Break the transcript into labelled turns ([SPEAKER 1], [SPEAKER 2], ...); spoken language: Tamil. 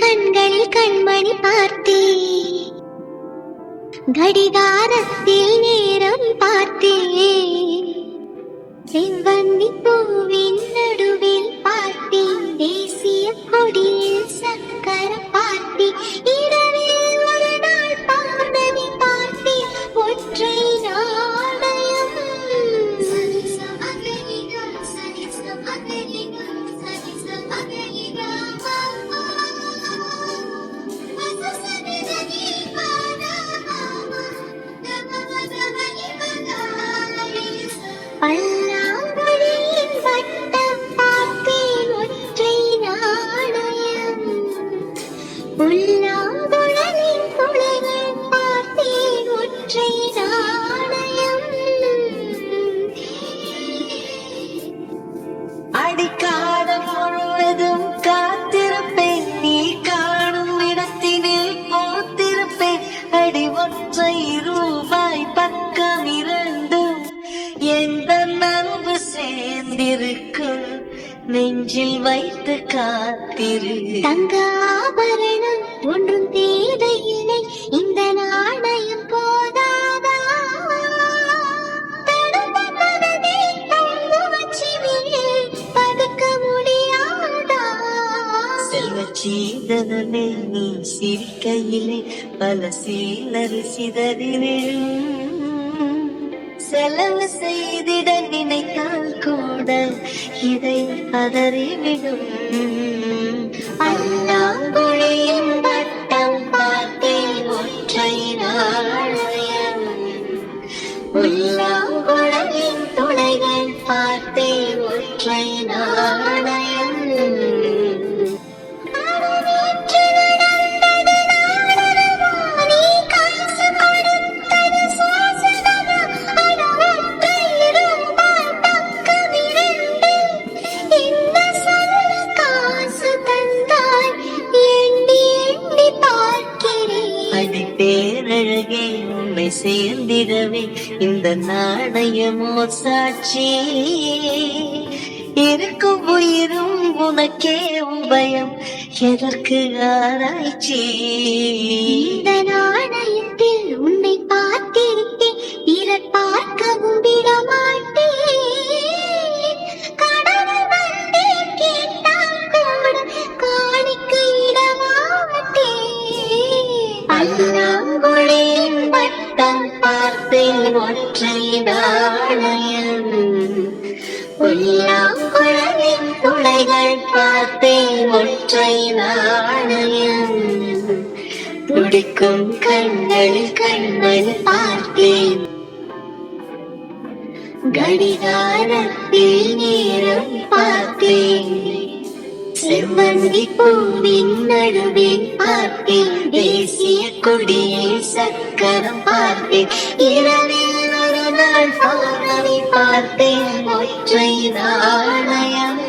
[SPEAKER 1] கண்களில் கண்மணி பார்த்தேன், கடிகாரத்தில் நேரம் பார்த்தேன், செவ்வந்தி பூவின் நடுவில் பார்த்தேன், தேசிய கொடியில் சக்கரம் பார்த்தேன், இரவில் ஒரு நாள் பௌர்ணமி பார்த்தேன், ஒற்றை நாணயம். பல்லாங்குழியின் வட்டம் பார்த்தேன், ஒற்றை நாணயம். புல்லாங்குழலின் துளைகள் பார்த்தேன், ஒற்றை நாணயம்.
[SPEAKER 2] அடிக்காலம் முழுவதும் காத்திருப்பேன், நீ காணும் இடத்தினில் போத்திருப்பேன். அடி ஒற்றை ரூபாய் பக்கம் இரண்டும் எந்த நன்பு சேர்ந்திருக்கும், நெஞ்சில் வைத்து காத்திரு.
[SPEAKER 1] தங்க ஆபரணம் ஒன்றும் தேவையில்லை, இந்த நாணயம் போதாதா? தடுத்த மனதை தங்குவச்சிவில் பதுக்க முடியாதா?
[SPEAKER 2] செல்வச் சீதனமே நீ சிரிக்கையிலே பல சீலர் சிதறிடும். செலவு செய்திட நினைத்தால் கூட இதை பதறிவிடும். பல்லாங்குழியின் வட்டம் பார்த்தேன், ஒற்றை நாணயம். புல்லாங்குழலின் துளைகள் பார்த்தேன், ஒற்றை நாணயம். பேரழகே உன்னை சேர்ந்திடவே இந்த நாணயமோ சாட்சி. இருக்கும் உயிரும் உனக்கே உபயம், எதற்கு ஆராய்ச்சி?
[SPEAKER 1] இந்த நாணயத்தில் உன்னை பார்த்திருக்கேன், பிறர் பார்க்கவும் விடமாட்டேன். கடவுள் வந்தே கேட்டால் கூட காணிக்கையிடமாட்டேன்.
[SPEAKER 2] பல்லாங்குழியின் வட்டம் பார்த்தேன், ஒற்றை நாணயம். புல்லாங்குழலின் துளைகள் பார்த்தேன், ஒற்றை நாணயம். துடிக்கும் கண்களில் கண்மணி பார்த்தேன், கடிகாரத்தில் நேரம் பார்த்தேன், செவ்வந்தி பூவின் நடுவில் பார்த்தேன், தேசிய கொடியில் சக்கரம் பார்த்தேன், இரவில் ஒரு நாள் பௌர்ணமி பார்த்தேன், ஒற்றை நாணயம்.